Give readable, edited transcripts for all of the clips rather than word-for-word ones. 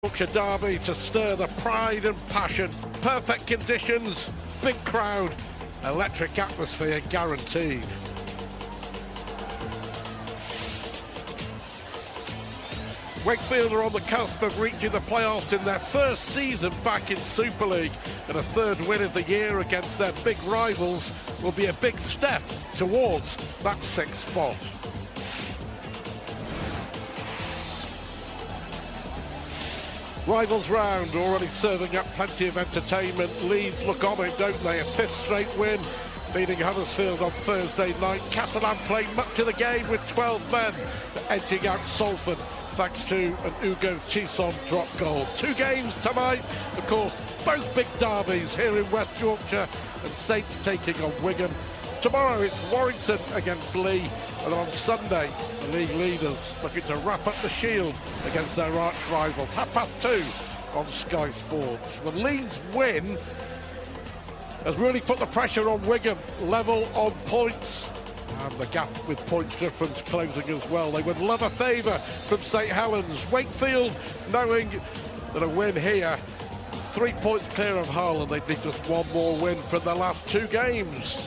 Yorkshire derby to stir the pride and passion. Perfect conditions, big crowd, electric atmosphere guaranteed. Wakefield are on the cusp of reaching the playoffs in their first season back in Super League, and a third win of the year against their big rivals will be a big step towards that sixth spot. Rivals round already serving up plenty of entertainment. Leeds look on it, don't they? A fifth straight win, beating Huddersfield on Thursday night. Castleford played much of the game with 12 men, edging out Salford thanks to an Ugo Chisholm drop goal. 2 games tonight, of course, both big derbies here in West Yorkshire, and Saints taking on Wigan. Tomorrow it's Warrington against Lee, and on Sunday the league leaders looking to wrap up the Shield against their arch rivals. 2:30 on Sky Sports. The Leeds win has really put the pressure on Wigan, level on points, and the gap with points difference closing as well. They would love a favour from St Helens. Wakefield knowing that a win here, 3 points clear of Hull, and they'd need just one more win from their last 2 games.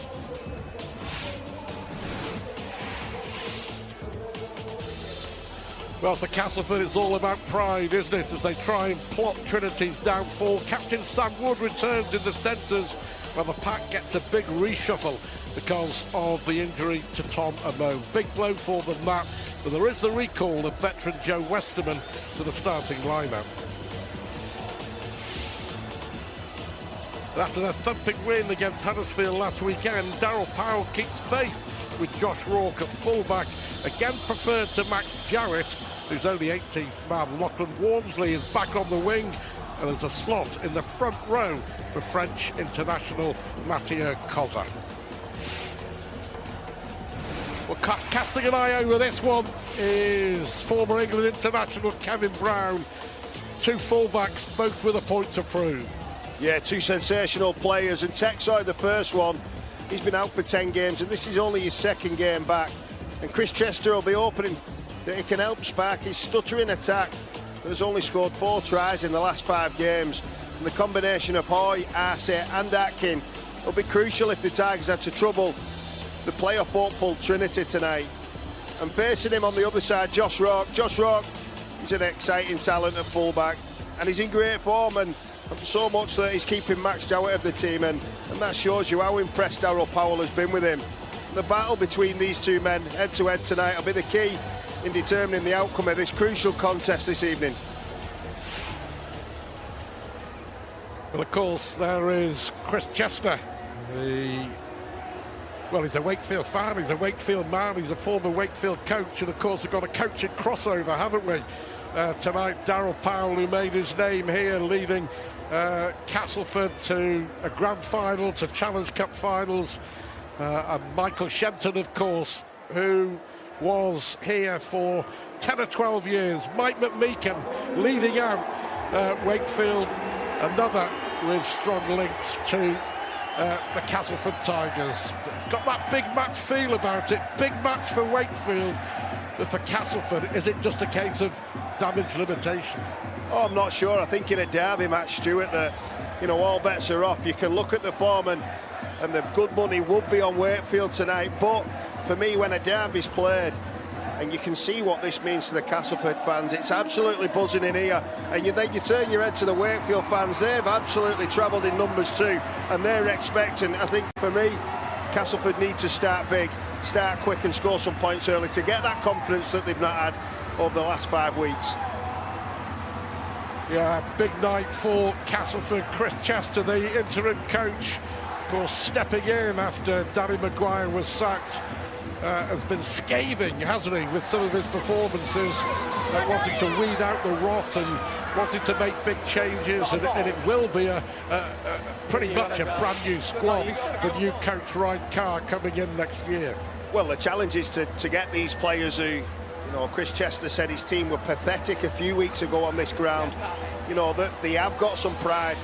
Well, for Castleford, it's all about pride, isn't it, as they try and plot Trinity's downfall. Captain Sam Wood returns in the centres, while the pack gets a big reshuffle because of the injury to Tom Amo. Big blow for them, that, but there is the recall of veteran Joe Westerman to the starting lineup. After their thumping win against Huddersfield last weekend, Darryl Powell keeps faith with Josh Rourke at fullback, again preferred to Max Jarrett, who's only 18th man. Lachlan Walmsley is back on the wing, and there's a slot in the front row for French international Mathieu Kozza. Well, casting an eye over this one is former England international Kevin Brown. 2 fullbacks, both with a point to prove. Yeah, 2 sensational players, and Texoy, the first one, he's been out for 10 games, and this is only his 2nd game back. And Chris Chester will be hoping that he can help spark his stuttering attack that has only scored 4 tries in the last 5 games. And the combination of Hoy, Arce and Atkin will be crucial if the Tigers had to trouble the playoff hopeful Trinity tonight. And facing him on the other side, Josh Rourke. Josh Rourke is an exciting talent at fullback, and he's in great form, and so much that he's keeping Max Jowett of the team, and that shows you how impressed Darryl Powell has been with him. The battle between these 2 men head-to-head tonight will be the key in determining the outcome of this crucial contest this evening. Well, of course, there is Chris Chester. He's a Wakefield fan, he's a Wakefield man, he's a former Wakefield coach, and of course we've got a coaching crossover, haven't we? Tonight, Darryl Powell, who made his name here, leading Castleford to a grand final, to Challenge Cup finals, and Michael Shenton, of course, who was here for 10 or 12 years. Mike McMeekan leading out Wakefield, another with strong links to the Castleford Tigers. It's got that big match feel about it, big match for Wakefield. But for Castleford, is it just a case of damage limitation? Oh, I'm not sure. I think in a derby match, Stuart, that, all bets are off. You can look at the form, and the good money would be on Wakefield tonight. But for me, when a derby's played, and you can see what this means to the Castleford fans, it's absolutely buzzing in here. And then you turn your head to the Wakefield fans. They've absolutely travelled in numbers too, and they're expecting. I think for me, Castleford need to start big, start quick and score some points early to get that confidence that they've not had over the last 5 weeks. Yeah, big night for Castleford. Chris Chester, the interim coach, of course, stepping in after Danny Maguire was sacked, has been scathing, hasn't he, with some of his performances, wanting to weed out the rot and wanting to make big changes, and it will be pretty much a brand new squad for new coach Ryan Carr coming in next year. Well, the challenge is to get these players who, Chris Chester said his team were pathetic a few weeks ago on this ground, that they have got some pride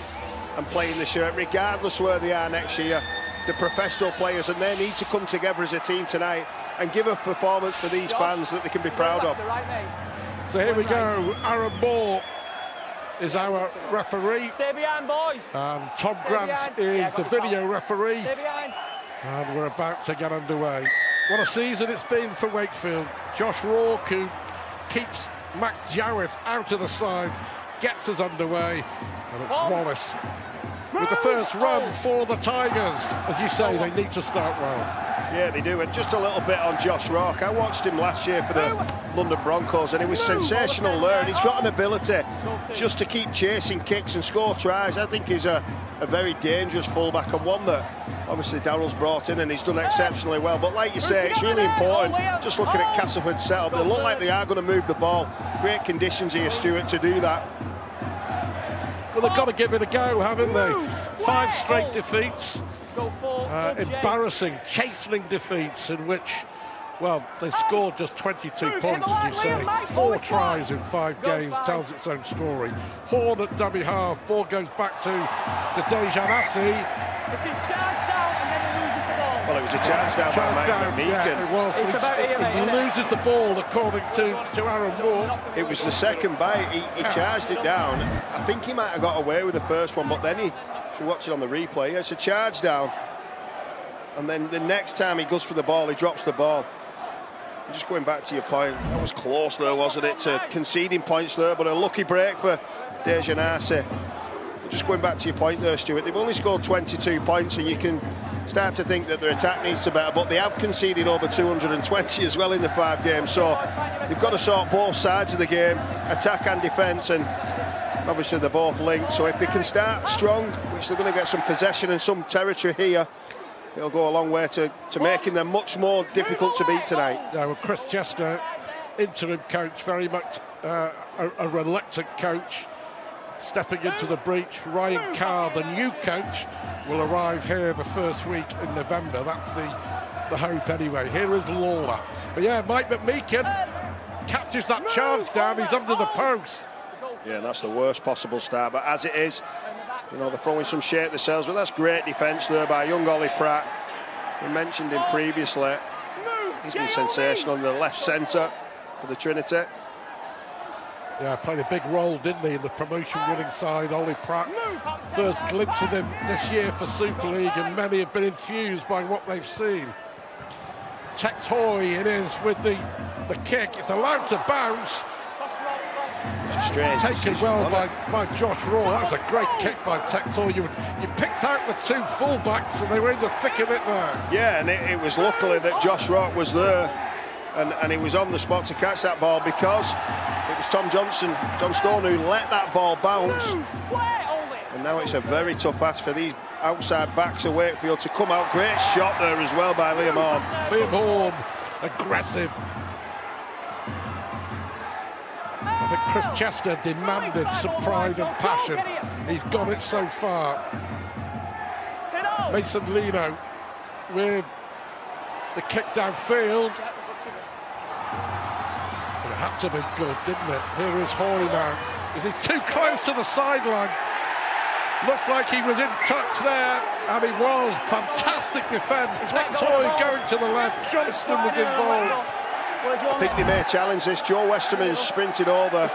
and playing the shirt, regardless where they are next year. The professional players, and they need to come together as a team tonight and give a performance for these fans that they can be proud of. So here we go, Aaron Moore is our referee. Stay behind, boys. And Tom Grant is the video referee. Stay behind. And we're about to get underway. What a season it's been for Wakefield. Josh Rourke, who keeps Max Jowett out of the side, gets us underway. And it's Wallace with the first run for the Tigers. As you say, they need to start well. Yeah, they do. And just a little bit on Josh Rourke. I watched him last year for the London Broncos, and he was sensational there. And he's got an ability just to keep chasing kicks and score tries. I think he's a very dangerous fullback, and one that obviously Darrell's brought in, and he's done exceptionally well. But like you say, it's really important. Just looking at Castleford's setup, they look like they are going to move the ball. Great conditions here, Stuart, to do that. Well, they've got to give it a go, haven't they? 5 straight defeats. Embarrassing, chastening defeats in which, well, they scored just 22 points, as you say. 4 tries in 5 games tells its own story. Horn at dummy half, ball goes back to Dejanassi. Well, it was a charge down by Mike McMeekin. Yeah, it was. He loses the ball, according to Aaron Moore. It was the second bite. He charged it down. I think he might have got away with the first one, but then if you watch it on the replay, it's a charge down. And then the next time he goes for the ball, he drops the ball. Just going back to your point, that was close there, wasn't it, to conceding points there, but a lucky break for Dejanassi. Just going back to your point there, Stuart, they've only scored 22 points, and you can start to think that their attack needs to better, but they have conceded over 220 as well in the 5 games, so they've got to sort both sides of the game, attack and defence, and obviously they're both linked. So if they can start strong, which they're going to get some possession and some territory here, it'll go a long way to making them much more difficult to beat tonight. Yeah, well, Chris Chester, interim coach, very much a reluctant coach, stepping into the breach. Ryan Carr, the new coach, will arrive here the first week in November. That's the hope anyway. Here is Lawler. But yeah, Mike McMeekin catches that chance down. He's under the post. Yeah, and that's the worst possible start. But as it is, you know, they're throwing some shape themselves. But that's great defence there by young Ollie Pratt. We mentioned him previously. He's been sensational in the left centre for the Trinity. Yeah, played a big role, didn't he, in the promotion-winning side, Ollie Pratt. First glimpse of him this year for Super League, and many have been infused by what they've seen. Tex Hoy, it is with the kick. It's allowed to bounce. Strange. Taken well by Josh Rourke. That was a great kick by Tex Hoy. You picked out the 2 fullbacks, and they were in the thick of it there. Yeah, and it was luckily that Josh Rourke was there, and he was on the spot to catch that ball, because it was John Stone who let that ball bounce. And now it's a very tough ask for these outside backs of Wakefield to come out. Great shot there as well by Liam Horn. Liam Horn, aggressive. I think Chris Chester demanded some pride and passion. He's got it so far. Mason Lino with the kick downfield. It had to be good, didn't it? Here is Hoy now. Is he too close to the sideline? Looked like he was in touch there, and he was. Fantastic defence. Tex Hoy going to the left. Johnston was involved. I think they may challenge this. Joe Westerman's sprinted over,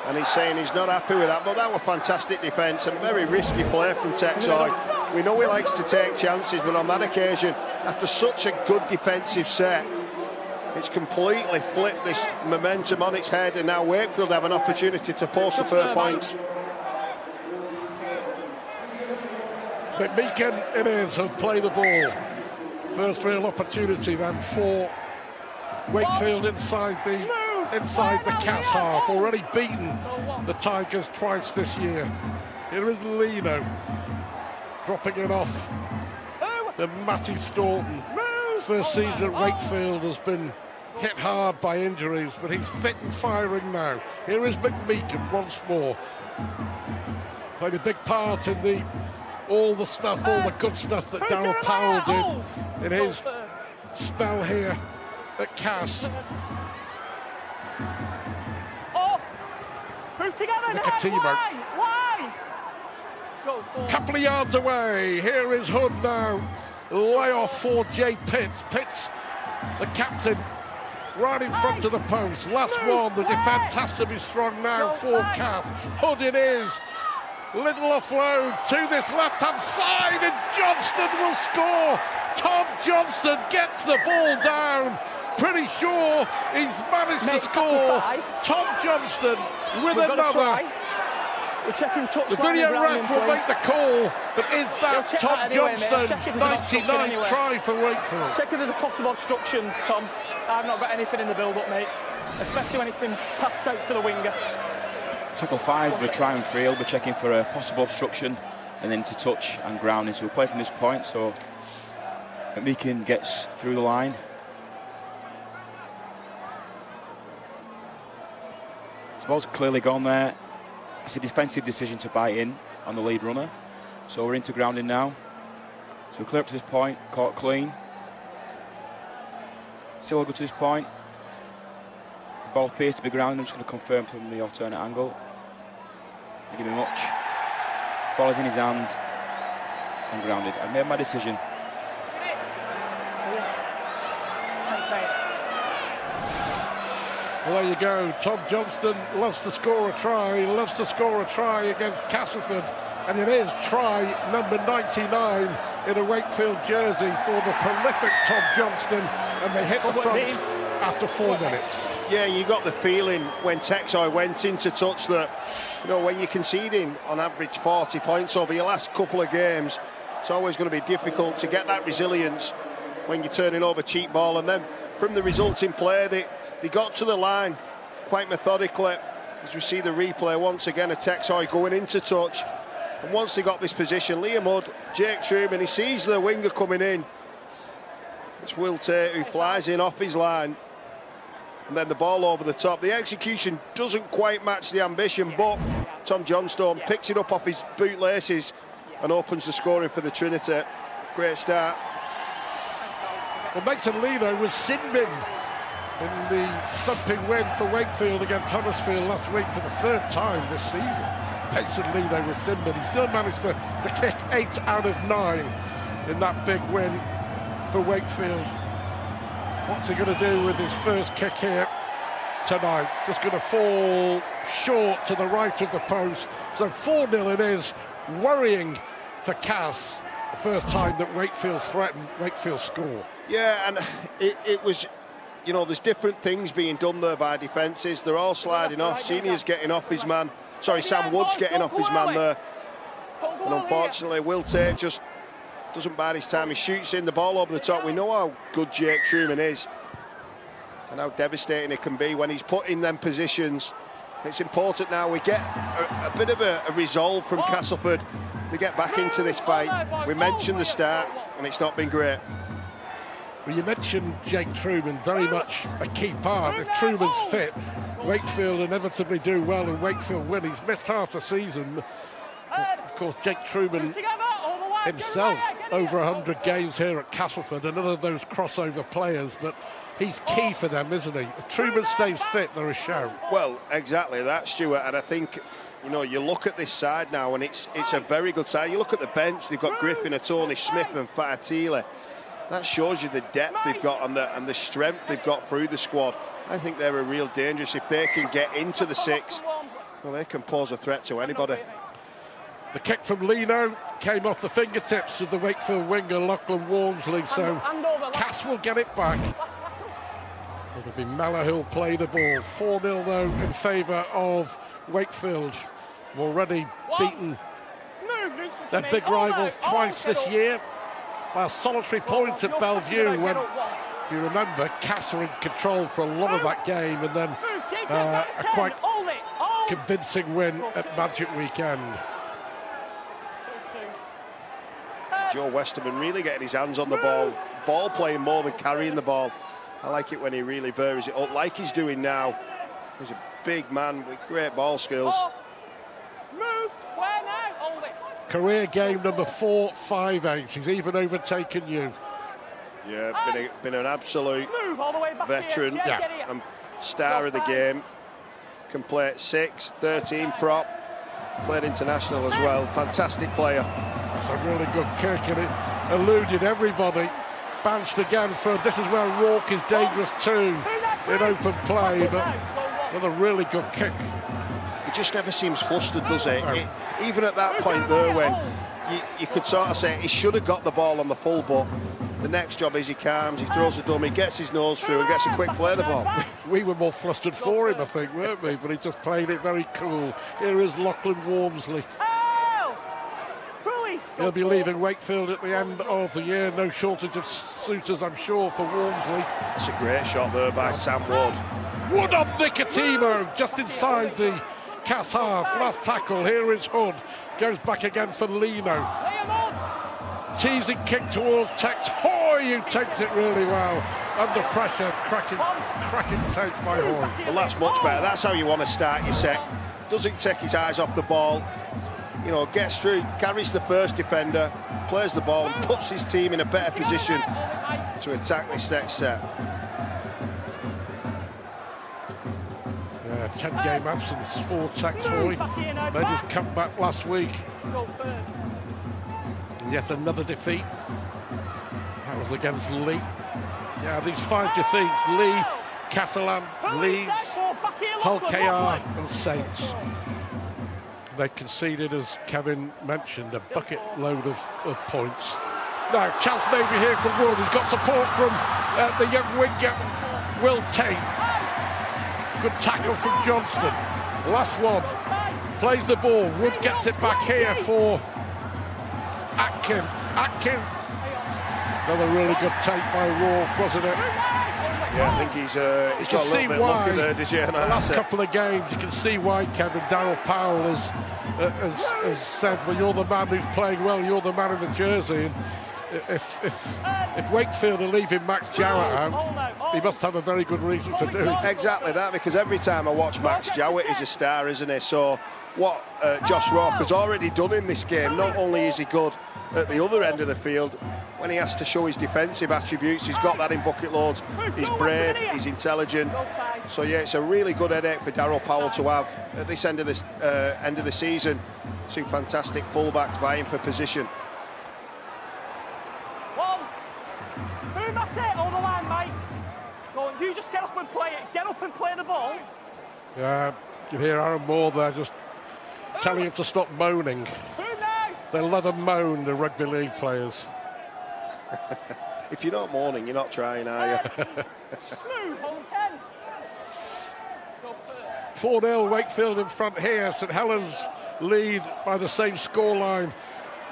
and he's saying he's not happy with that. But that was fantastic defence and very risky play from Tex Hoy. We know he likes to take chances, but on that occasion, after such a good defensive set, it's completely flipped this momentum on its head, and now Wakefield have an opportunity to post the 3 points. McMeekin, it is, have played the ball. First real opportunity then for Wakefield inside the Cats half. Already beaten the Tigers twice this year. Here is Lino dropping it off. Then Matty Staunton. First season at Wakefield has been hit hard by injuries, but he's fit and firing now. Here is McMeekin once more. Played a big part in all the good stuff that Darrell Powell did in his spell here at Cass. Nicotimo. Couple of yards away. Here is Hood now. Layoff for Jay Pitts. Pitts, the captain, right in front of the post. Last one. The defence has to be strong now for Cass. Hood it is. Little offload to this left-hand side, and Johnston will score. Tom Johnston gets the ball down. Pretty sure he's managed to score. Tom Johnston with another. We're checking touch. The video ref will make the call, but is that Tom Johnston 99 try for Wakefield? Check if there's a possible obstruction, Tom. I've not got anything in the build-up, mate, especially when it's been passed out to the winger. Tackle 5, we're trying field, we're checking for a possible obstruction and then to touch and grounding. So we'll play from this point, so Meakin gets through the line. The ball's clearly gone there. It's a defensive decision to bite in on the lead runner. So we're into grounding now. So we clear up to this point, caught clean. Still good to this point. The ball appears to be grounded. I'm just going to confirm from the alternate angle. Thank you very much. Ball is in his hand and grounded. I made my decision. Well, there you go. Tom Johnston loves to score a try. He loves to score a try against Castleford. And it is try number 99 in a Wakefield jersey for the prolific Tom Johnston. And they hit the front after 4 minutes. Yeah, you got the feeling when Texai went into touch that, you know, when you're conceding on average 40 points over your last couple of games, it's always going to be difficult to get that resilience when you're turning over cheap ball. And then from the resulting play, they got to the line quite methodically. As we see the replay once again, a Texai going into touch. And once they got this position, Liam Hood, Jake Truman, he sees the winger coming in. It's Will Tate who flies in off his line. And then the ball over the top. The execution doesn't quite match the ambition, but Tom Johnstone picks it up off his bootlaces and opens the scoring for the Trinity. Great start. Well, Mason Lino was sin bin in the thumping win for Wakefield against Huddersfield last week for the 3rd time this season. Mason Lino was sin bin. He still managed to kick 8 out of 9 in that big win for Wakefield. What's he going to do with his first kick here tonight? Just going to fall short to the right of the post. So 4-0 it is. Worrying for Cass. The first time that Wakefield threatened, Wakefield score. Yeah, and it was, you know, there's different things being done there by defences. They're all sliding off. Senior's getting off his man. Sorry, Sam Wood's getting off his man there. And unfortunately, Will Tate just doesn't bide his time. He shoots in the ball over the top. We know how good Jake Truman is and how devastating it can be when he's put in them positions. It's important now we get a bit of a resolve from Castleford. They get back into this fight. We mentioned the start and it's not been great. Well, you mentioned Jake Truman, very much a key part. If Truman's fit, Wakefield inevitably do well and Wakefield win. He's missed half the season. Of course, Jake Truman himself over 100 games here at Castleford, and none of those crossover players, but he's key for them, isn't he? If Truman stays fit, they're a show. Well, exactly that, Stuart, and I think, you know, you look at this side now and it's a very good side. You look at the bench, they've got Griffin, Tony Smith and Fatatila. That shows you the depth they've got and the strength they've got through the squad. I think they're a real dangerous. If they can get into the 6, well, they can pose a threat to anybody. The kick from Lino came off the fingertips of the Wakefield winger, Lachlan Walmsley, so Cass will get it back. It'll be Mellor who'll play the ball. 4-0 though in favour of Wakefield. Already beaten their big rivals twice this year. By a solitary point at Bellevue when, if you remember, Cass were in control for a lot of that game, and then a quite convincing win at Magic Weekend. Joe Westerman really getting his hands on the ball playing more than carrying the ball. I like it when he really varies it up like he's doing now. He's a big man with great ball skills. Career game number 458. He's even overtaken you. Yeah, been an absolute veteran and star of the game. Can play at 6, 13 prop. Played international as well. Fantastic player. That's a really good kick, and it eluded everybody. Bounced again for, this is where Rourke is dangerous too. in open play, but with a really good kick. He just never seems flustered, does he? Even at that point there, when you could sort of say he should have got the ball on the full, but the next job is he calms, he throws a dummy, gets his nose through and gets a quick play of the ball. We were more flustered for him, I think, weren't we? But he just played it very cool. Here is Lachlan Walmsley. He'll be leaving Wakefield at the end of the year. No shortage of suitors, I'm sure, for Walmsley. That's a great shot there by Sam Ward. Wood on Nicotimo, just inside the Cass half. Last tackle, here is Hood. Goes back again for Lino. Teasing kick towards Tex. Hoy, who takes it really well. Under pressure, cracking take by Hoy. Well, that's much better. That's how you want to start your set. Doesn't take his eyes off the ball. You know, gets through, carries the first defender, plays the ball and puts his team in a better position to attack this next set. 10-game absence for Tex Hoy. Made his comeback last week. And yet another defeat. That was against Lee. Yeah, these 5 defeats: Lee, Catalan, Leeds, Hull KR and Saints. They conceded, as Kevin mentioned, a bucket load of points. Now, chance maybe here for Wood. He's got support from the young winger, Will Tate. Good tackle from Johnston. Last one. Plays the ball. Wood gets it back here for Atkin. Another really good take by Rourke, wasn't it? Yeah, I think he's got a little bit lucky there, did you? The last couple of games, you can see why, Kevin. Darryl Powell has said, well, you're the man who's playing well, you're the man in the jersey. And if Wakefield are leaving Max Jowett out, he must have a very good reason for doing it. Exactly that, because every time I watch Max Jowett, he's a star, isn't he? So what Josh Rourke has already done in this game, not only is he good at the other end of the field, when he has to show his defensive attributes, he's got that in bucket loads. He's brave, he's intelligent. So yeah, it's a really good headache for Darryl Powell to have at this end of the season. 2 fantastic fullbacks vying for position. That's it, on the line, mate. Go on, you just get up and play it. Get up and play the ball. Yeah, you hear Aaron Moore there just telling him to stop moaning. They love a moan, the rugby league players. If you're not moaning, you're not trying, are you? 4-0 Wakefield in front here. St Helens lead by the same scoreline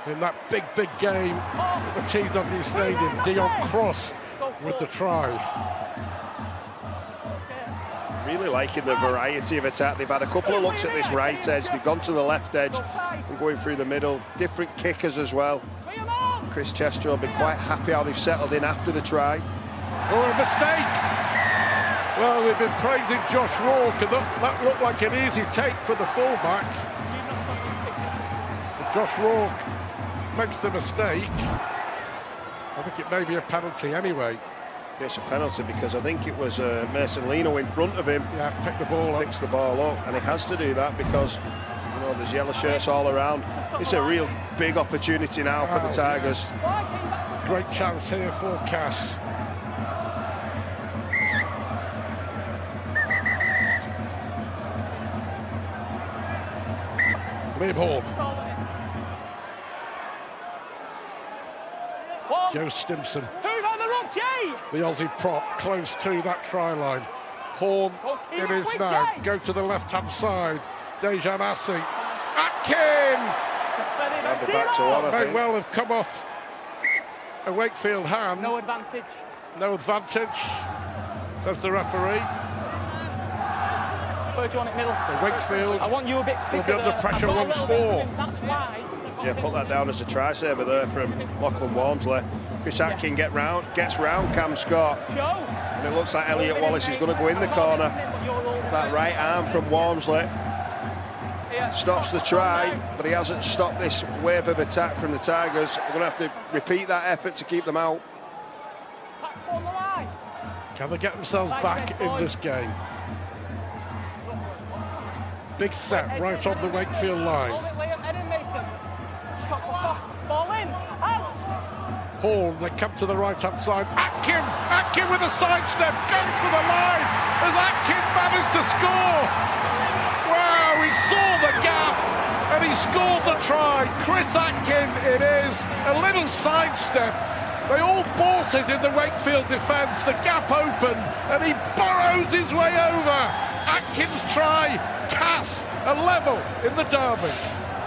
in that big game at the TW Stadium. Dion Cross with the try. Really liking the variety of attack. They've had a couple of looks at this right edge. They've gone to the left edge and going through the middle. Different kickers as well. Chris Chester will be quite happy how they've settled in after the try. Oh, a mistake! Well, they've been praising Josh Rourke, and that looked like an easy take for the fullback. But Josh Rourke makes the mistake. I think it may be a penalty anyway. It's a penalty because I think it was Mason Lino in front of him. Yeah, picked the ball up. Picks the ball up, and he has to do that because, you know, there's yellow shirts all around. It's a real big opportunity now for the Tigers. Yeah. Great chance here for Cass. Liam Hall. Joe Stimson. The Aussie prop close to that try line. Horn, it is now. Go to the left-hand side. Dejan Assi. Atkin! That'll be back to one, I May think. well have come off a Wakefield hand. No advantage. No advantage, says the referee. Where do you want it, middle? So Wakefield I want you a bit will be under pressure once more. That's why. Yeah, put that down as a try saver there from Lachlan Walmsley. Chris Atkin gets round Cam Scott. And it looks like Elliot Wallace is going to go in the corner. That right arm from Walmsley stops the try, but he hasn't stopped this wave of attack from the Tigers. They're going to have to repeat that effort to keep them out. Can they get themselves back in this game? Big set right on the Wakefield line. Ball in, out. Hall, they come to the right-hand side. Atkin with a sidestep, goes for the line as Atkin managed to score. Wow, he saw the gap and he scored the try. Chris Atkin it is, a little sidestep. They all bought it in the Wakefield defence, the gap opened and he burrows his way over. Atkin's try, Cass, a level in the derby.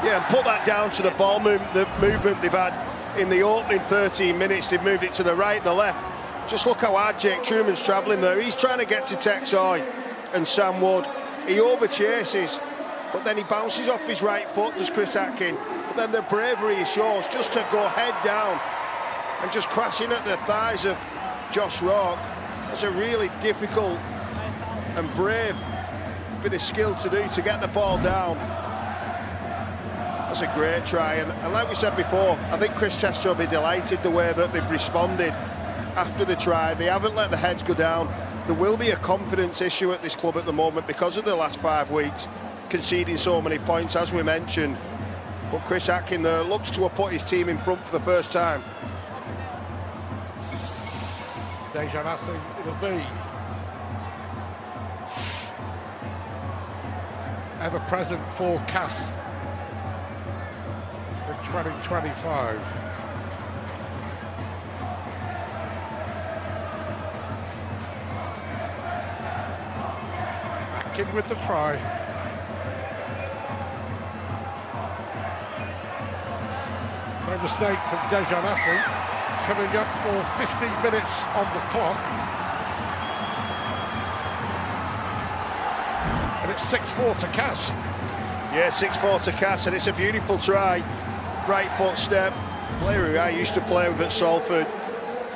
Yeah, and put that down to the ball the movement they've had in the opening 13 minutes. They've moved it to the right, the left. Just look how hard Jake Truman's travelling there. He's trying to get to Texoy and Sam Wood. He overchases, but then he bounces off his right foot, does Chris Atkin. But then the bravery he shows just to go head down and just crashing at the thighs of Josh Rourke. That's a really difficult and brave bit of skill to do, to get the ball down. That's a great try, and like we said before, I think Chris Chester will be delighted the way that they've responded after the try. They haven't let the heads go down. There will be a confidence issue at this club at the moment because of the last 5 weeks, conceding so many points, as we mentioned. But Chris Atkin there looks to have put his team in front for the first time. Dejan Assi it'll be. Ever present for Cass in 2025. Atkin with the try. No mistake from Dejan Assi. Coming up for 15 minutes on the clock. And it's 6-4 to Cass. Yeah, 6-4 to Cass, and it's a beautiful try. Right foot step. Player who I used to play with at Salford.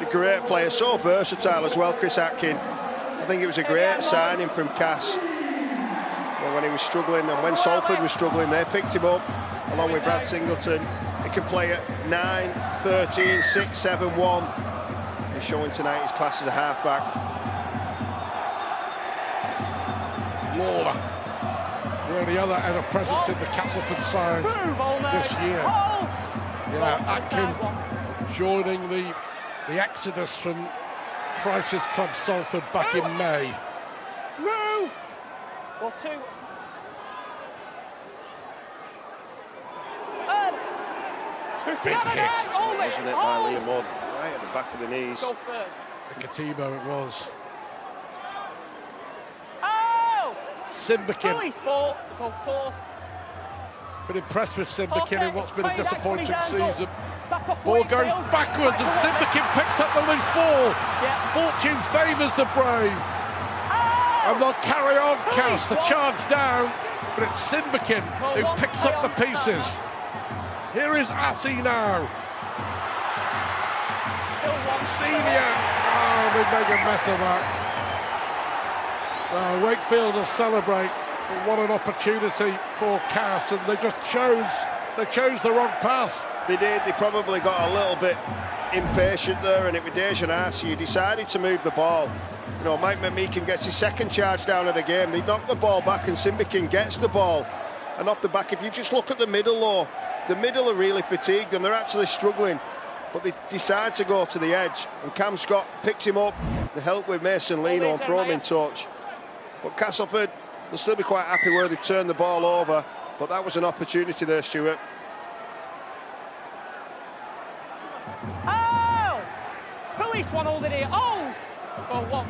A great player, so versatile as well, Chris Atkin. I think it was a great signing from Cass. Well, when he was struggling, and when Salford was struggling, they picked him up along with Brad Singleton. He can play at 9, 13, 6, 7, 1. He's showing tonight his class as a half-back. Lawler, the only other ever presence in the Castleford side this year. Yeah, Atkin joining the exodus from Crisis Club Salford back in May. Move! Or two. Big hit. Wasn't it by Liam Wood? Right at the back of the knees. Go first. Katimo it was. Oh! Simbakin. Police four. Go four. Been impressed with Simbakin in what's been a Play next disappointing one, season. Back off Ball goes Wakefield. backwards and Simbakin picks up the loose ball. Yeah. Fortune favours the brave. Oh! And they'll carry on, Cass. The charge down, but it's Simbakin who picks up the pieces. Here is Assi now. Senior. Oh, they make a mess of that. Wakefield will celebrate. But what an opportunity for Cass, and they chose the wrong pass. They did. They probably got a little bit impatient there, and it was Dejan Assi who decided to move the ball. You know, Mike McMeekin gets his second charge down of the game. They knock the ball back, and Simbakin gets the ball. And off the back, if you just look at the middle, though, the middle are really fatigued and they're actually struggling, but they decide to go to the edge, and Cam Scott picks him up, the help with Mason Lino, and throw him in touch. But Castleford, they'll still be quite happy where they've turned the ball over, but that was an opportunity there, Stuart. Oh! Police one all the day. Oh! Go one.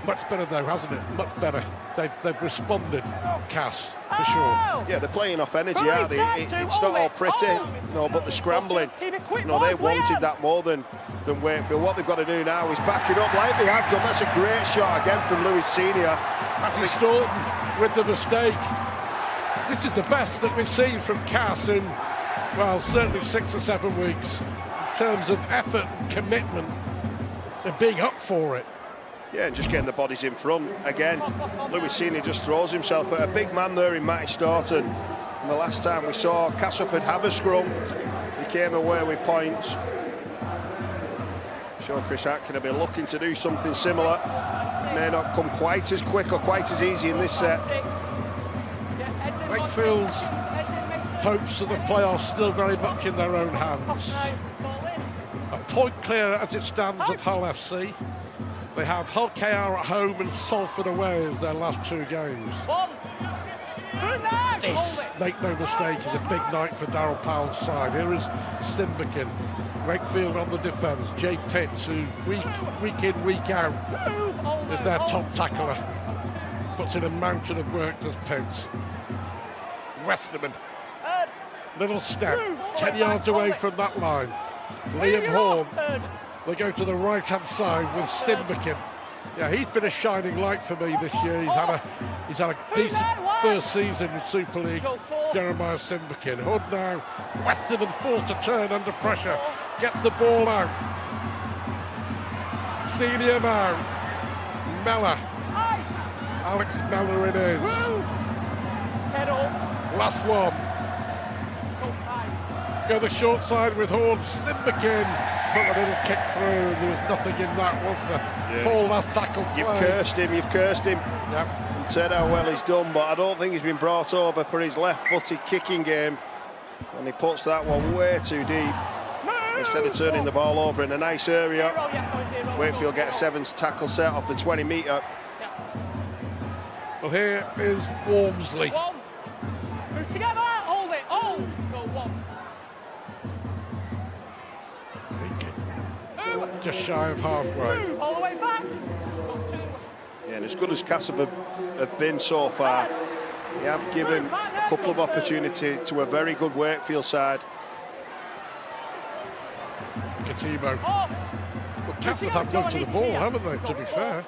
Much better though, hasn't it? Much better. They've responded, Cass, for sure. Yeah, they're playing off energy, aren't they? It's not all pretty, but they're scrambling. They wanted that more than Wakefield. What they've got to do now is back it up like they have done. That's a great shot again from Lewis Senior. Matty Staunton with the mistake. This is the best that we've seen from Cass in, well, certainly 6 or 7 weeks. In terms of effort and commitment, they're being up for it. Yeah, and just getting the bodies in front. Again, Lewis Senior just throws himself at a big man there in Matty Staunton. And the last time we saw Castleford have a scrum, he came away with points. Sure, Chris Atkin will be looking to do something similar. May not come quite as quick or quite as easy in this set. Wakefield's hopes of the playoffs still very much in their own hands. A point clear as it stands of Hull FC. They have Hull KR at home and Salford away as their last two games. This, make no mistake, is a big night for Darryl Powell's side. Here is Simbikin, Wakefield on the defence, Jay Pitts, who week in, week out is their top tackler. Puts in a mountain of work, does Pitts. Westerman, little step, 10 yards away from that line. Liam Horn, they go to the right-hand side with Simbikin. Yeah, he's been a shining light for me this year. He's had a decent first season in Super League. Jeremiah Simbikin. Hood now. Westerman forced to turn under pressure. Gets the ball out. Senior now. Mellor. Alex Mellor it is. Last one. Go the short side with Horn. Simbikin. Put a little kick through. There was nothing in that, was there? Paul last tackle play. You've cursed him. Yep. You said how well he's done, but I don't think he's been brought over for his left-footed kicking game. And he puts that one way too deep. Instead of turning the ball over in a nice area, Wakefield get a 7's tackle set off the 20-metre. Well, here is Walmsley. Move together, hold it, go one. Just shy of halfway. All the way back. Yeah, and as good as Castleford have been so far, they have given a couple of opportunities to a very good Wakefield side. Katibo. Well, Castleford have most of the ball, haven't they, to be fair?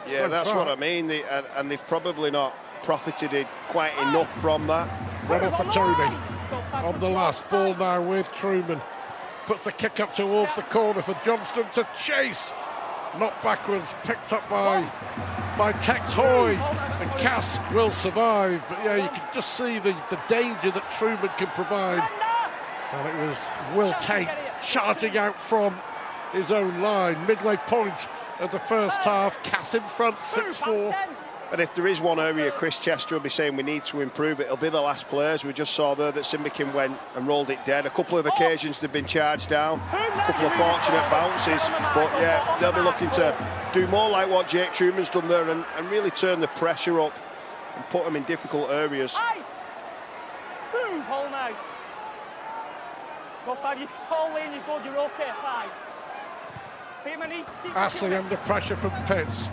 Yeah, that's what I mean. And they've probably not profited quite enough from that. Running for Tony on the last ball now with Truman. Puts the kick up towards the corner for Johnston to chase. Not backwards, picked up by Tex Hoy. And Cass will survive. But yeah, you can just see the danger that Truman can provide. And it was Will Tate charging out from his own line. Midway point of the first half. Cass in front, 6-4. And if there is one area Chris Chester will be saying we need to improve, it'll be the last players. We just saw there that Simbikin went and rolled it dead. A couple of occasions they've been charged down, a couple of fortunate bounces. But yeah, they'll be looking to do more like what Jake Truman's done there and really turn the pressure up and put them in difficult areas. Hold now. Go five, you're tall in, you're good, you're okay, side. Ashley under pressure from Pitts.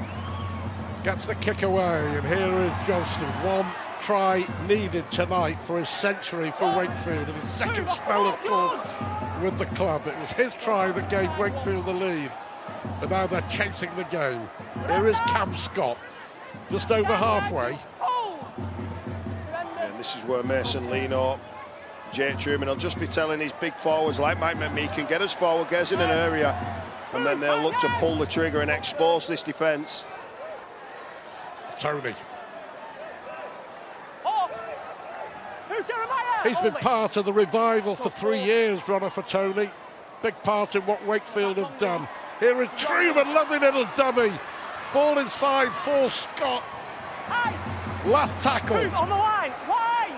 Gets the kick away, and here is Johnston. One try needed tonight for his century for Wakefield, and his second spell, of course, with the club. It was his try that gave Wakefield the lead, but now they're chasing the game. Here is Cam Scott, just over halfway. And this is where Mason Leno, Jake Truman will just be telling his big forwards like Mike McMeekin, get us forward, get us in an area, and then they'll look to pull the trigger and expose this defence. Tony. He's been part of the revival for 3 years, runner for Tony. Big part in what Wakefield have done. Here is Truman, lovely little dummy. Ball inside for Scott. Last tackle. On the line. Why?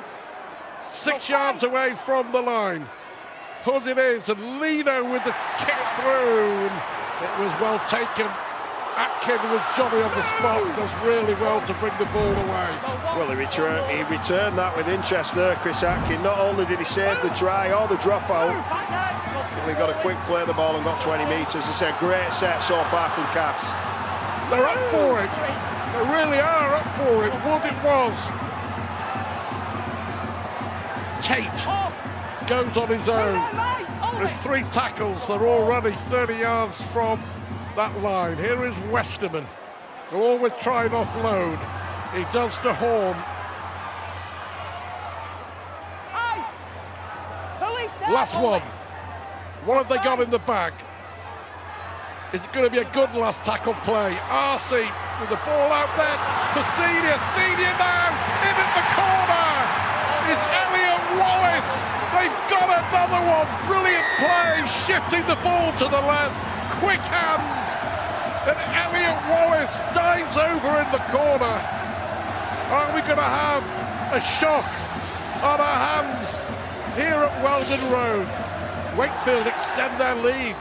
6 yards away from the line. Hood it is, and Leno with the kick through. And it was well taken. Atkin was Johnny on the spot, does really well to bring the ball away. Well, he returned that with interest there, Chris Atkin. Not only did he save the try or the dropout, he got a quick play of the ball and got 20 metres. It's a great set so far from Cass. They're up for it. They really are up for it. What it was. Tate goes on his own. With 3 tackles, they're already 30 yards from that line. Here is Westerman. They'll always try and offload. He does to Horn. Last one. What have they got in the bag? Is it going to be a good last tackle play? Arcee with the ball out there for Senior. Senior now in at the corner is Elliot Wallace. They've got another one. Brilliant play, shifting the ball to the left. Quick hands, and Elliot Wallace dives over in the corner. Are we going to have a shock on our hands here at Weldon Road. Wakefield extend their lead.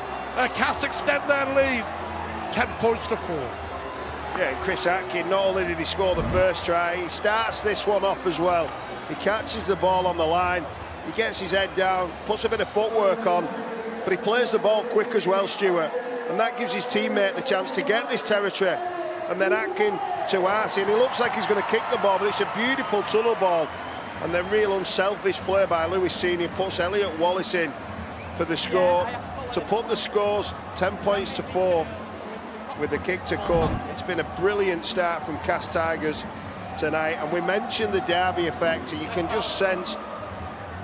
Cass extend their lead. 10 points to 4. Yeah, and Chris Atkin, not only did he score the first try, he starts this one off as well. He catches the ball on the line, he gets his head down, puts a bit of footwork on, but he plays the ball quick as well, Stuart, and that gives his teammate the chance to get this territory. And then Atkin to Arce, and he looks like he's going to kick the ball, but it's a beautiful tunnel ball. And then real unselfish play by Lewis Senior puts Elliot Wallace in for the score, to put the scores 10 points to 4 with the kick to come. It's been a brilliant start from Cass Tigers tonight, and we mentioned the derby effect, and you can just sense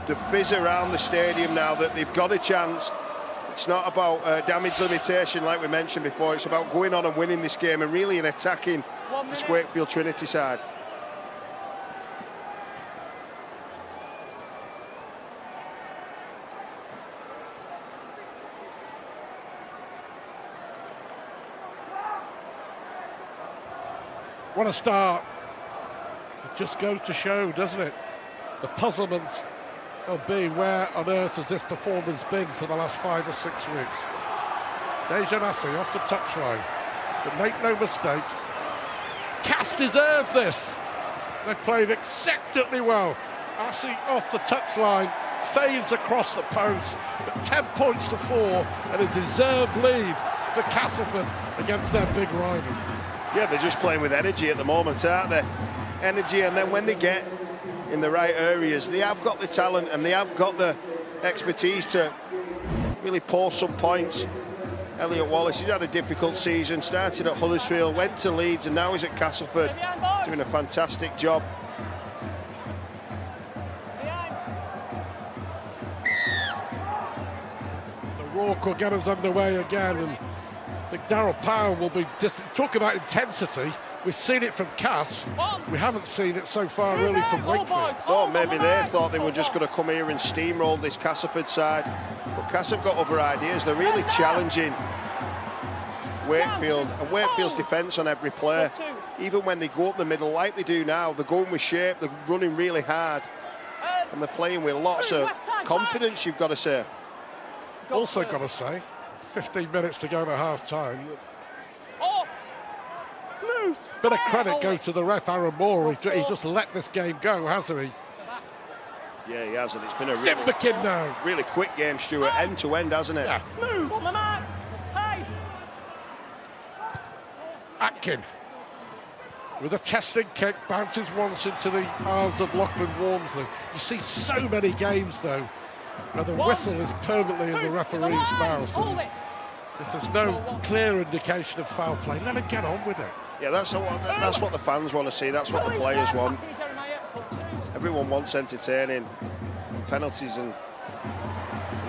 the fizz around the stadium now that they've got a chance. It's not about damage limitation like we mentioned before, it's about going on and winning this game and really attacking this Wakefield Trinity side. What a start. It just goes to show, doesn't it? The puzzlement will be, where on earth has this performance been for the last 5 or 6 weeks? Dejan Assi off the touchline. But make no mistake, Cass deserved this. They played exceptionally well. Assi off the touchline, fades across the post, but 10 points to 4 and a deserved lead for Castleford against their big rival. Yeah, they're just playing with energy at the moment, aren't they? Energy, and then when they get in the right areas, they have got the talent and they have got the expertise to really pour some points. Elliot Wallace, he's had a difficult season, started at Huddersfield, went to Leeds, and now he's at Castleford, doing a fantastic job. The Rourke will get us underway again, and I think Darryl Powell will be just talking about intensity. We've seen it from Cass. We haven't seen it so far really from Wakefield. Well, maybe they thought they were just going to come here and steamroll this Castleford side. But Cass have got other ideas. They're really challenging Wakefield. And Wakefield's defence on every player, even when they go up the middle like they do now, they're going with shape, they're running really hard. And they're playing with lots of confidence, you've got to say. Also got to say, 15 minutes to go to half-time. Bit of credit goes to the ref, Aaron Moore. He just let this game go, hasn't he? Yeah, he has, and it's been a really quick game, Stuart, end to end, hasn't it? Yeah. Move on the mark. Atkin with a testing kick, bounces once into the arms of Lachlan Walmsley. You see so many games, though, where the whistle is permanently in the referee's mouth. And if there's no clear indication of foul play, let it get on with it. Yeah, that's what the fans want to see. That's what the players want. Everyone wants entertaining. Penalties and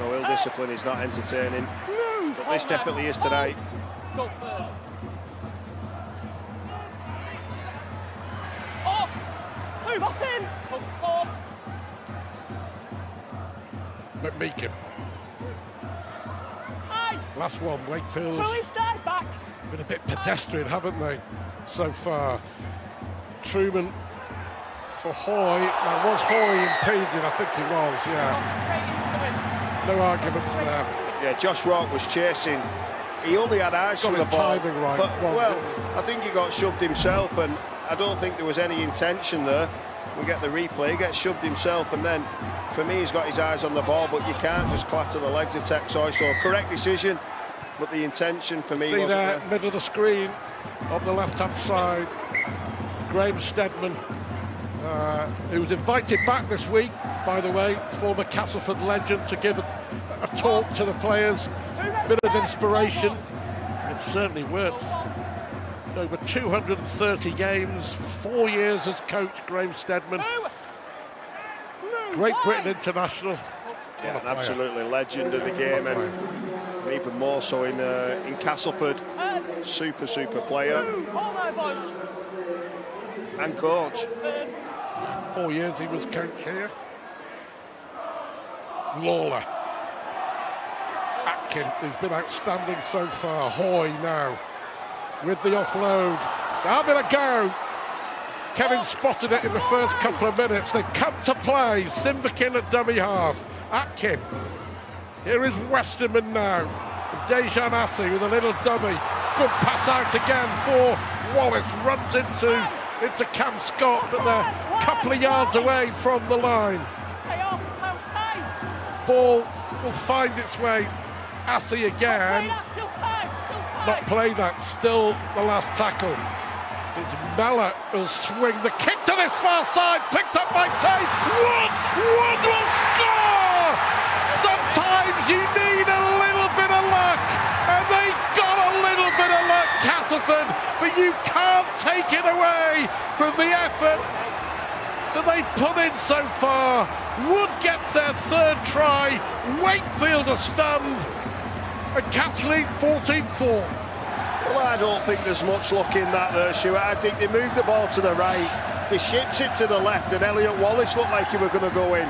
ill discipline is not entertaining. But this definitely is tonight. Go first. Move off in. McMeekin. Last one, Wakefield. Back. Been a bit pedestrian, haven't they, so far? Truman for Hoy. Now, was Hoy impeded? I think he was, yeah. No arguments there. Yeah, Josh Rock was chasing. He only had eyes for the ball. Right. But, well, I think he got shoved himself, and I don't think there was any intention there. We get the replay, he gets shoved himself, and then, for me, he's got his eyes on the ball, but you can't just clatter the legs of Texoy, so correct decision. But the intention for me wasn't there. Middle of the screen, on the left-hand side, Graham Steadman, who was invited back this week, by the way, former Castleford legend, to give a talk to the players, a bit of inspiration. It certainly worked. Over 230 games, 4 years as coach, Graham Steadman. Great Britain international. Yeah, an absolutely legend of the game, and even more so in Castleford. Super player and coach. 4 years he was coach here. Lawler. Atkin, who's been outstanding so far. Hoy now with the offload. Having a go. Kevin spotted it in the first couple of minutes. They come to play. Simbakin at dummy half. Atkin. Here is Westerman now. Dejan Assi with a little dummy. Good pass out again for Wallace. Runs into Cam Scott, but they're a couple of yards away from the line. Ball will find its way. Assi again. Not play that. Still the last tackle. It's Mellor who'll swing the kick to this far side. Picked up by Tate. Wood will score! Sometimes you need a little bit of luck, and they got a little bit of luck, Castleford, but you can't take it away from the effort that they put in so far. Wood gets their third try, Wakefield are stunned, and Cats lead 14-4. Well, I don't think there's much luck in that there, Stuart. I think they moved the ball to the right, they shipped it to the left, and Elliot Wallace looked like he was going to go in.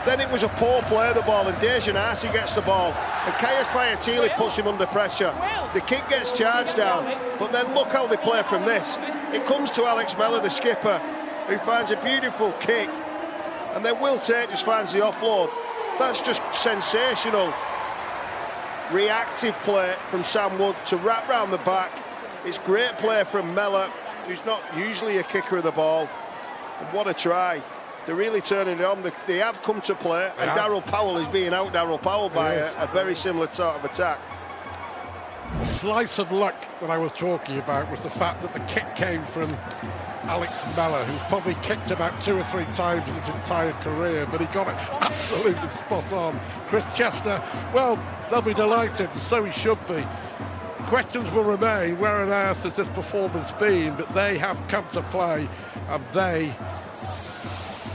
Then it was a poor play of the ball, and Dejan Arce gets the ball, and Kayas Bayatili puts him under pressure. The kick gets charged down, but then look how they play from this. It comes to Alex Mellor, the skipper, who finds a beautiful kick, and then Will Tate just finds the offload. That's just sensational. Reactive play from Sam Wood to wrap round the back. It's great play from Mellor, who's not usually a kicker of the ball. And what a try. They're really turning it on. They have come to play, and Darryl Powell is being out Darryl Powell by a very similar sort of attack. The slice of luck that I was talking about was the fact that the kick came from Alex Mellor, who's probably kicked about 2 or 3 times in his entire career, but he got it absolutely spot on. Chris Chester, well, they'll be delighted, so he should be. Questions will remain, where on earth has this performance been? But they have come to play, and they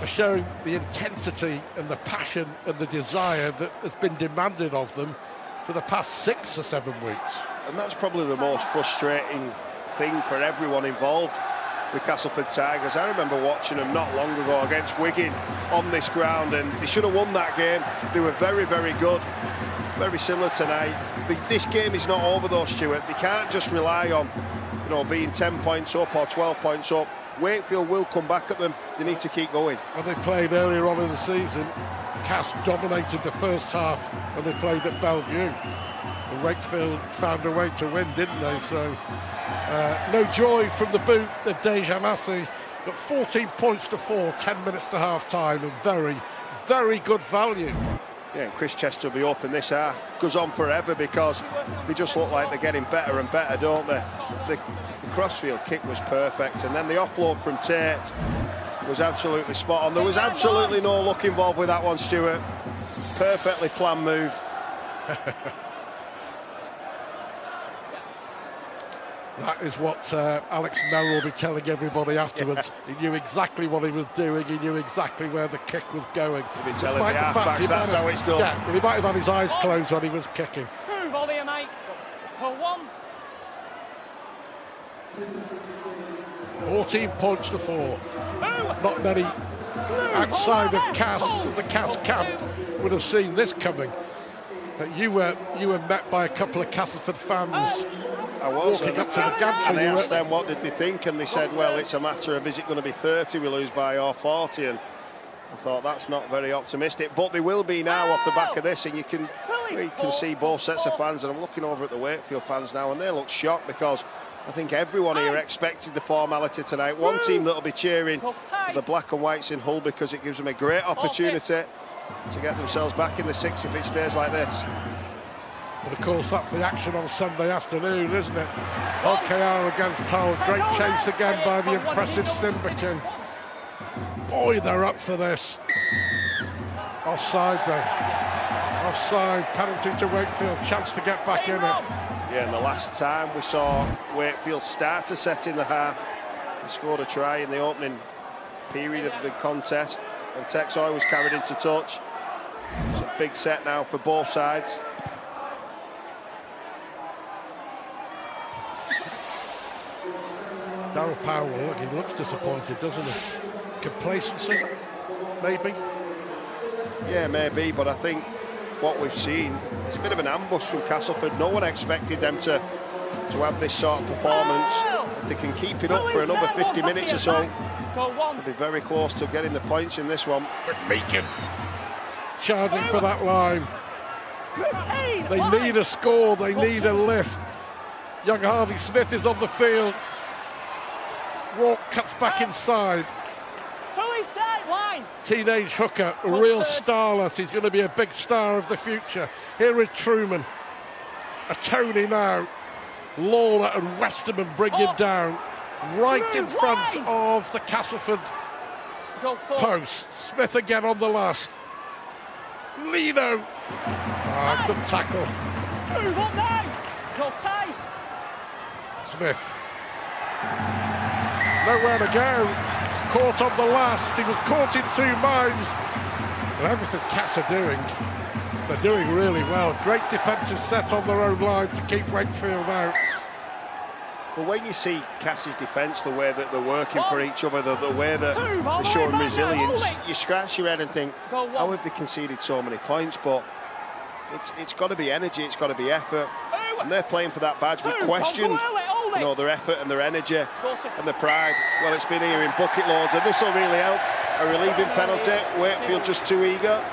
are showing the intensity and the passion and the desire that has been demanded of them for the past 6 or 7 weeks. And that's probably the most frustrating thing for everyone involved with Castleford Tigers. I remember watching them not long ago against Wigan on this ground, and they should have won that game. They were very, very good. Very similar tonight. This game is not over though, Stuart. They can't just rely on, being 10 points up or 12 points up. Wakefield will come back at them. They need to keep going. When they played earlier on in the season, Cass dominated the first half when they played at Bellevue. And Wakefield found a way to win, didn't they? So, no joy from the boot of Dejan Arce, but 14 points to 4, 10 minutes to half-time, and very, very good value. Yeah, and Chris Chester will be open this half. Goes on forever because they just look like they're getting better and better, don't they? The crossfield kick was perfect, and then the offload from Tate was absolutely spot on. There was absolutely no luck involved with that one, Stuart. Perfectly planned move. That is what Alex Mellor will be telling everybody afterwards. He knew exactly what he was doing. He knew exactly where the kick was going. He'll be telling the half-backs that's how it's done. Yeah, well, he might have had his eyes closed when he was kicking. Through volley, mate. For 1. 14 points to 4. Not many outside of the Cass camp would have seen this coming. But you were met by a couple of Castleford fans. I was, walking up to the gantry. And I asked them what did they think, and they said, well, it's a matter of, is it going to be 30 we lose by or 40? And I thought that's not very optimistic, but they will be now off the back of this, and you can see both sets of fans, and I'm looking over at the Wakefield fans now, and they look shocked because I think everyone here expected the formality tonight. One team that'll be cheering the black and whites in Hull because it gives them a great opportunity to get themselves back in the 6 if it stays like this. But of course, that's the action on Sunday afternoon, isn't it? OKR against Hull. Great chase again by the impressive Simbakin. Boy, they're up for this. Offside though. Offside, penalty to Wakefield. Chance to get back in it. Yeah, and the last time we saw Wakefield start to set in the half, he scored a try in the opening period of the contest, and Texoy was carried into touch. It's a big set now for both sides. Darryl Powell, look, he looks disappointed, doesn't he? Complacency, maybe? Yeah, maybe, but I think what we've seen is a bit of an ambush from Castleford. No one expected them to to have this sort of performance. If they can keep it up for another 50 minutes or so, they'll be very close to getting the points in this one. Meakin charging for that line. They need a score, they need a lift. Young Harvey Smith is on the field. Rourke cuts back inside. Teenage hooker, a real starlet. He's going to be a big star of the future. Here is Truman. A Tony now. Lawler and Westerman bring him down. Right in front of the Castleford post. Smith again on the last. Lino. Good tackle. Smith. Nowhere to go. Caught on the last. He was caught in two minds. And everything Cass are doing, they're doing really well. Great defensive set on their own line to keep Wakefield out. Well, when you see Cass's defence, the way that they're working for each other, the way that they're showing resilience, you scratch your head and think, how have they conceded so many points? But it's got to be energy, it's got to be effort. And they're playing for that badge. We questioned, their effort and their energy and their pride. Well, it's been here in bucket loads, and this will really help. A relieving penalty. Wakefield just too eager.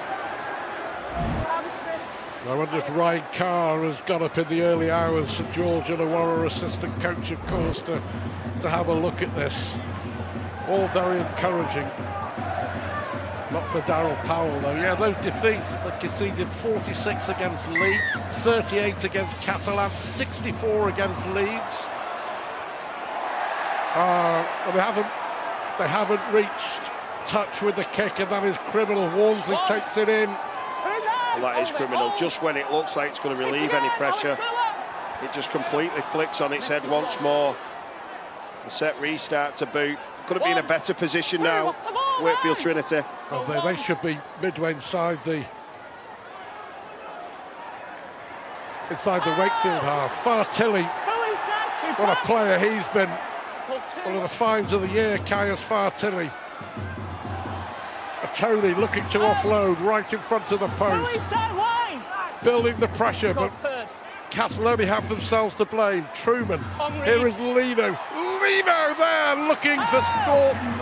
I wonder if Ryan Carr has got up in the early hours, St George and Illawarra assistant coach, of course, to have a look at this. All very encouraging. Not for Darryl Powell, though. Yeah, those defeats. They conceded 46 against Leeds, 38 against Catalan, 64 against Leeds. They haven't reached touch with the kick, and that is criminal. Walmsley takes it in. Well, that is criminal. Just when it looks like it's going to relieve any pressure, it just completely flicks on its head once more. The set restart to boot. Could have been a better position now. Wakefield Trinity. Well, they should be midway inside the Wakefield half. Fartilli, what a player he's been. One of the finds of the year, Caius Fartilli. Tony looking to offload right in front of the post. Building the pressure, but Cass will only have themselves to blame. Truman. Here is Lino. Lino there looking for Staunton.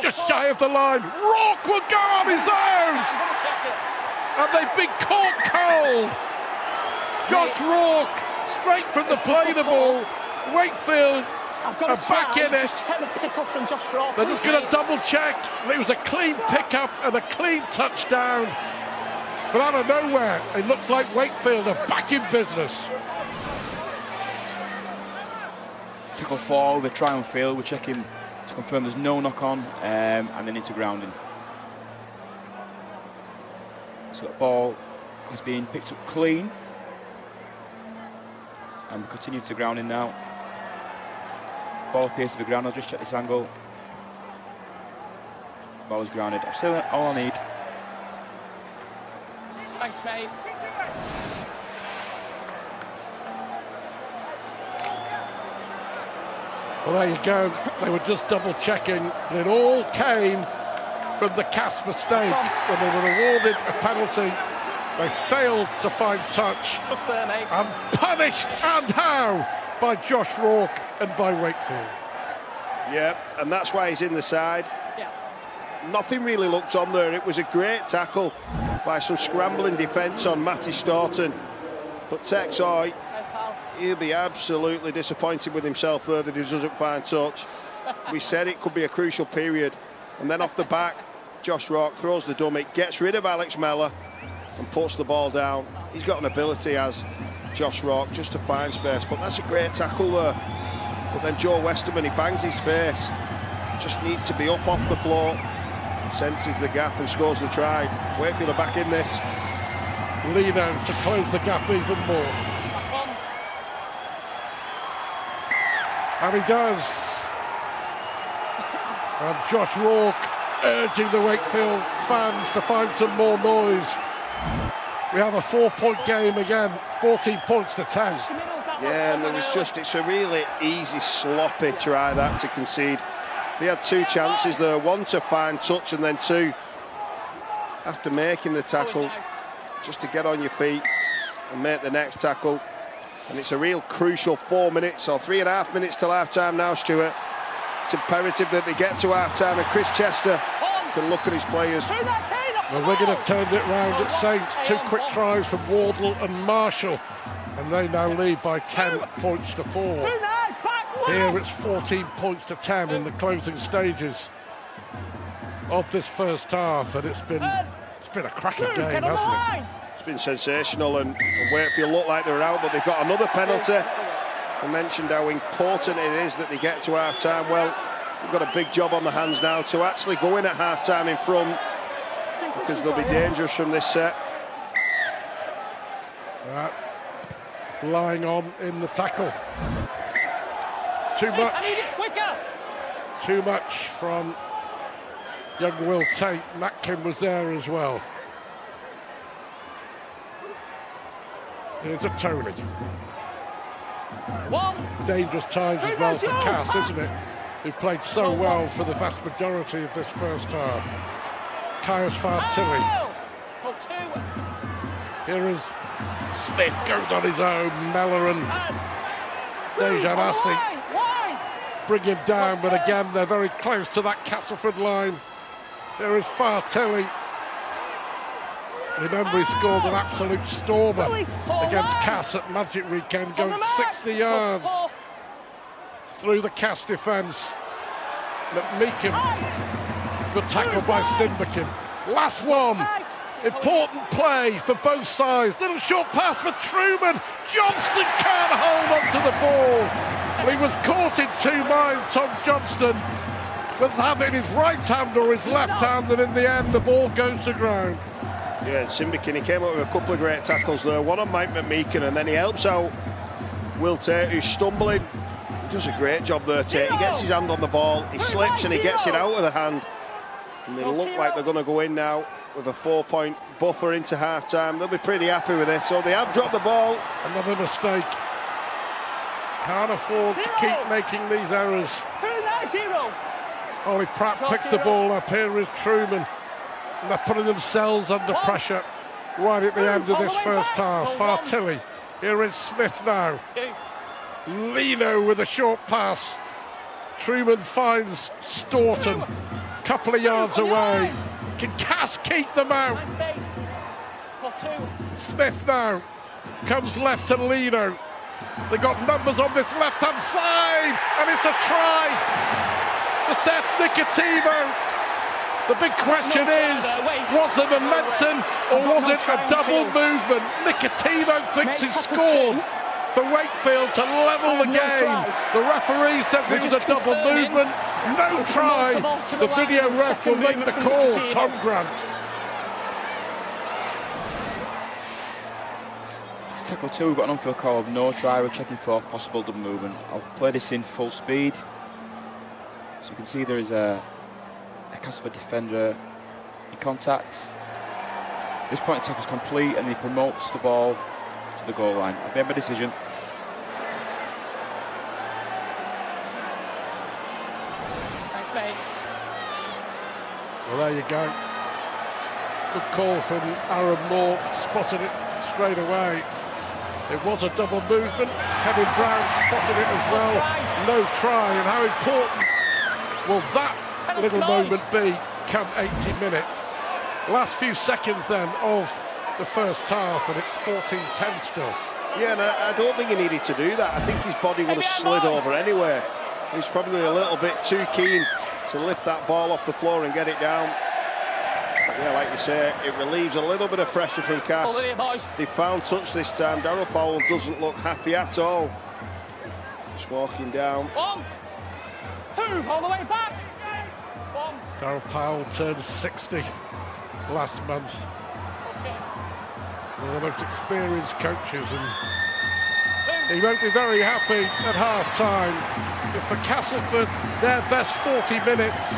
Just shy of the line. Rourke will go on his own. And they've been caught cold. Josh Rourke, straight from the play the ball. Wakefield are back in it. They're just going to double check. It was a clean pickup and a clean touchdown. But out of nowhere, it looked like Wakefield are back in business. Tackle 4 with try and field. We're checking to confirm there's no knock on, and then into grounding. So the ball has been picked up clean, and we continue to grounding now. Ball appears to be grounded. I'll just check this angle. Ball is grounded. I've still all I need. Thanks, mate. Well, there you go. They were just double checking. It all came from the Cass mistake. When they were awarded a penalty, they failed to find touch. Just there, mate. And punished, and how, by Josh Rourke and by Wakefield. Yeah, and that's why he's in the side. Yeah. Nothing really looked on there. It was a great tackle by some scrambling defence on Matty Staunton. But Texoy, he'll be absolutely disappointed with himself there that he doesn't find touch. We said it could be a crucial period. And then off the back, Josh Rourke throws the dummy, gets rid of Alex Mellor and puts the ball down. He's got an ability, as Josh Rourke, just to find space. But that's a great tackle there. But then Joe Westerman, he bangs his face. Just needs to be up off the floor. Senses the gap and scores the try. Wakefield are back in this. Lino to close the gap even more. And he does. And Josh Rourke urging the Wakefield fans to find some more noise. We have a 4-point game again, 14 points to 10. Yeah, and it's a really easy, sloppy try that to concede. They had two chances there, one to find touch and then two after making the tackle, just to get on your feet. and make the next tackle. And it's a real crucial 4 minutes or 3.5 minutes till half-time now, Stuart. It's imperative that they get to half-time, and Chris Chester can look at his players. Well, we're going to turn it round at Saints. 2 quick tries from Wardle and Marshall, and they now lead by 10 points to 4. Here it's 14 points to 10 in the closing stages of this first half, and it's been a cracking game, hasn't it? It's been sensational, and Wakefield look like they're out, but they've got another penalty. I mentioned how important it is that they get to half-time. Well, we've got a big job on the hands now to actually go in at half-time in front, because they'll be dangerous from this set. Right. Lying on in the tackle. Too much from young Will Tate. Matkin was there as well. Here's a Tony. Dangerous times as well for Cass, isn't it? Who played so well for the vast majority of this first half. Caius Fartilli. Here is Smith, goes on his own. Mellor and Dejanassi bring him down, but again they're very close to that Castleford line. There is Fartilli. Remember, he scored an absolute stormer against Cass at Magic Weekend, going 60 yards through the Cass defence. McMeekin, good tackle by Simbikin. Last one, important play for both sides. Little short pass for Truman. Johnston can't hold on to the ball. He was caught in 2 minds, Tom Johnston, with having his right hand or his left hand, and in the end the ball goes to ground. Yeah, and Simbikin, he came up with a couple of great tackles there. One on Mike McMeekin, and then he helps out Will Tate, who's stumbling. He does a great job there, Tate. He gets his hand on the ball, he slips and he gets it out of the hand. And they look like they're going to go in now with a 4-point buffer into half-time. They'll be pretty happy with this. So they have dropped the ball. Another mistake. Can't afford to keep making these errors. Ollie Pratt picks the ball up. Here is Truman. And they're putting themselves under pressure right at the end of this first half. Fartilli. Here is Smith now. Lino with a short pass. Truman finds Staunton. Couple of yards away. Can Cass keep them out? Smith now. Comes left to Lino. They've got numbers on this left-hand side. And it's a try for Sept Nicotimo. The big question is, was it momentum or was it a double movement? Nicotimo thinks he scored for Wakefield to level the game. The referee said it was a double movement. No try. The video ref will make the call. Tom Grant. It's tackle 2. We've got an on-field call of no try. We're checking for possible double movement. I'll play this in full speed. So you can see there is a Castleford defender in contact. This point, the tackle's complete, and he promotes the ball to the goal line. I've made my decision. Thanks, mate. Well, there you go. Good call from Aaron Moore, spotted it straight away. It was a double movement. Kevin Brown spotted it as well. No try, and how important will that little moment be come 80 minutes? Last few seconds then of the first half, and it's 14-10 still. Yeah, and I don't think he needed to do that. I think his body would have slid over anyway. He's probably a little bit too keen to lift that ball off the floor and get it down. But yeah, like you say, it relieves a little bit of pressure from Cass. They found touch this time. Darryl Powell doesn't look happy at all. Just walking down. Move all the way back. Darryl Powell turned 60 last month. One of the most experienced coaches, and he won't be very happy at half-time. If for Castleford, their best 40 minutes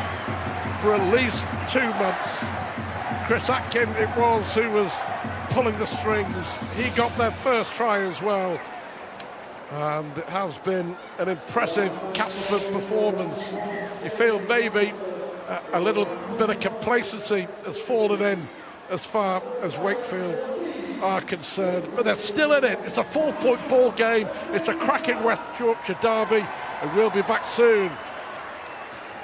for at least 2 months. Chris Atkin it was who was pulling the strings. He got their first try as well. And it has been an impressive Castleford performance. You feel maybe a little bit of complacency has fallen in as far as Wakefield are concerned, but they're still in it. It's a 4-point ball game. It's a cracking West Yorkshire derby, and we'll be back soon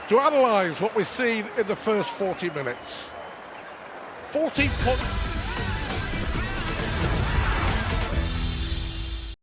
to analyse what we've seen in the first 40 minutes. 14 points.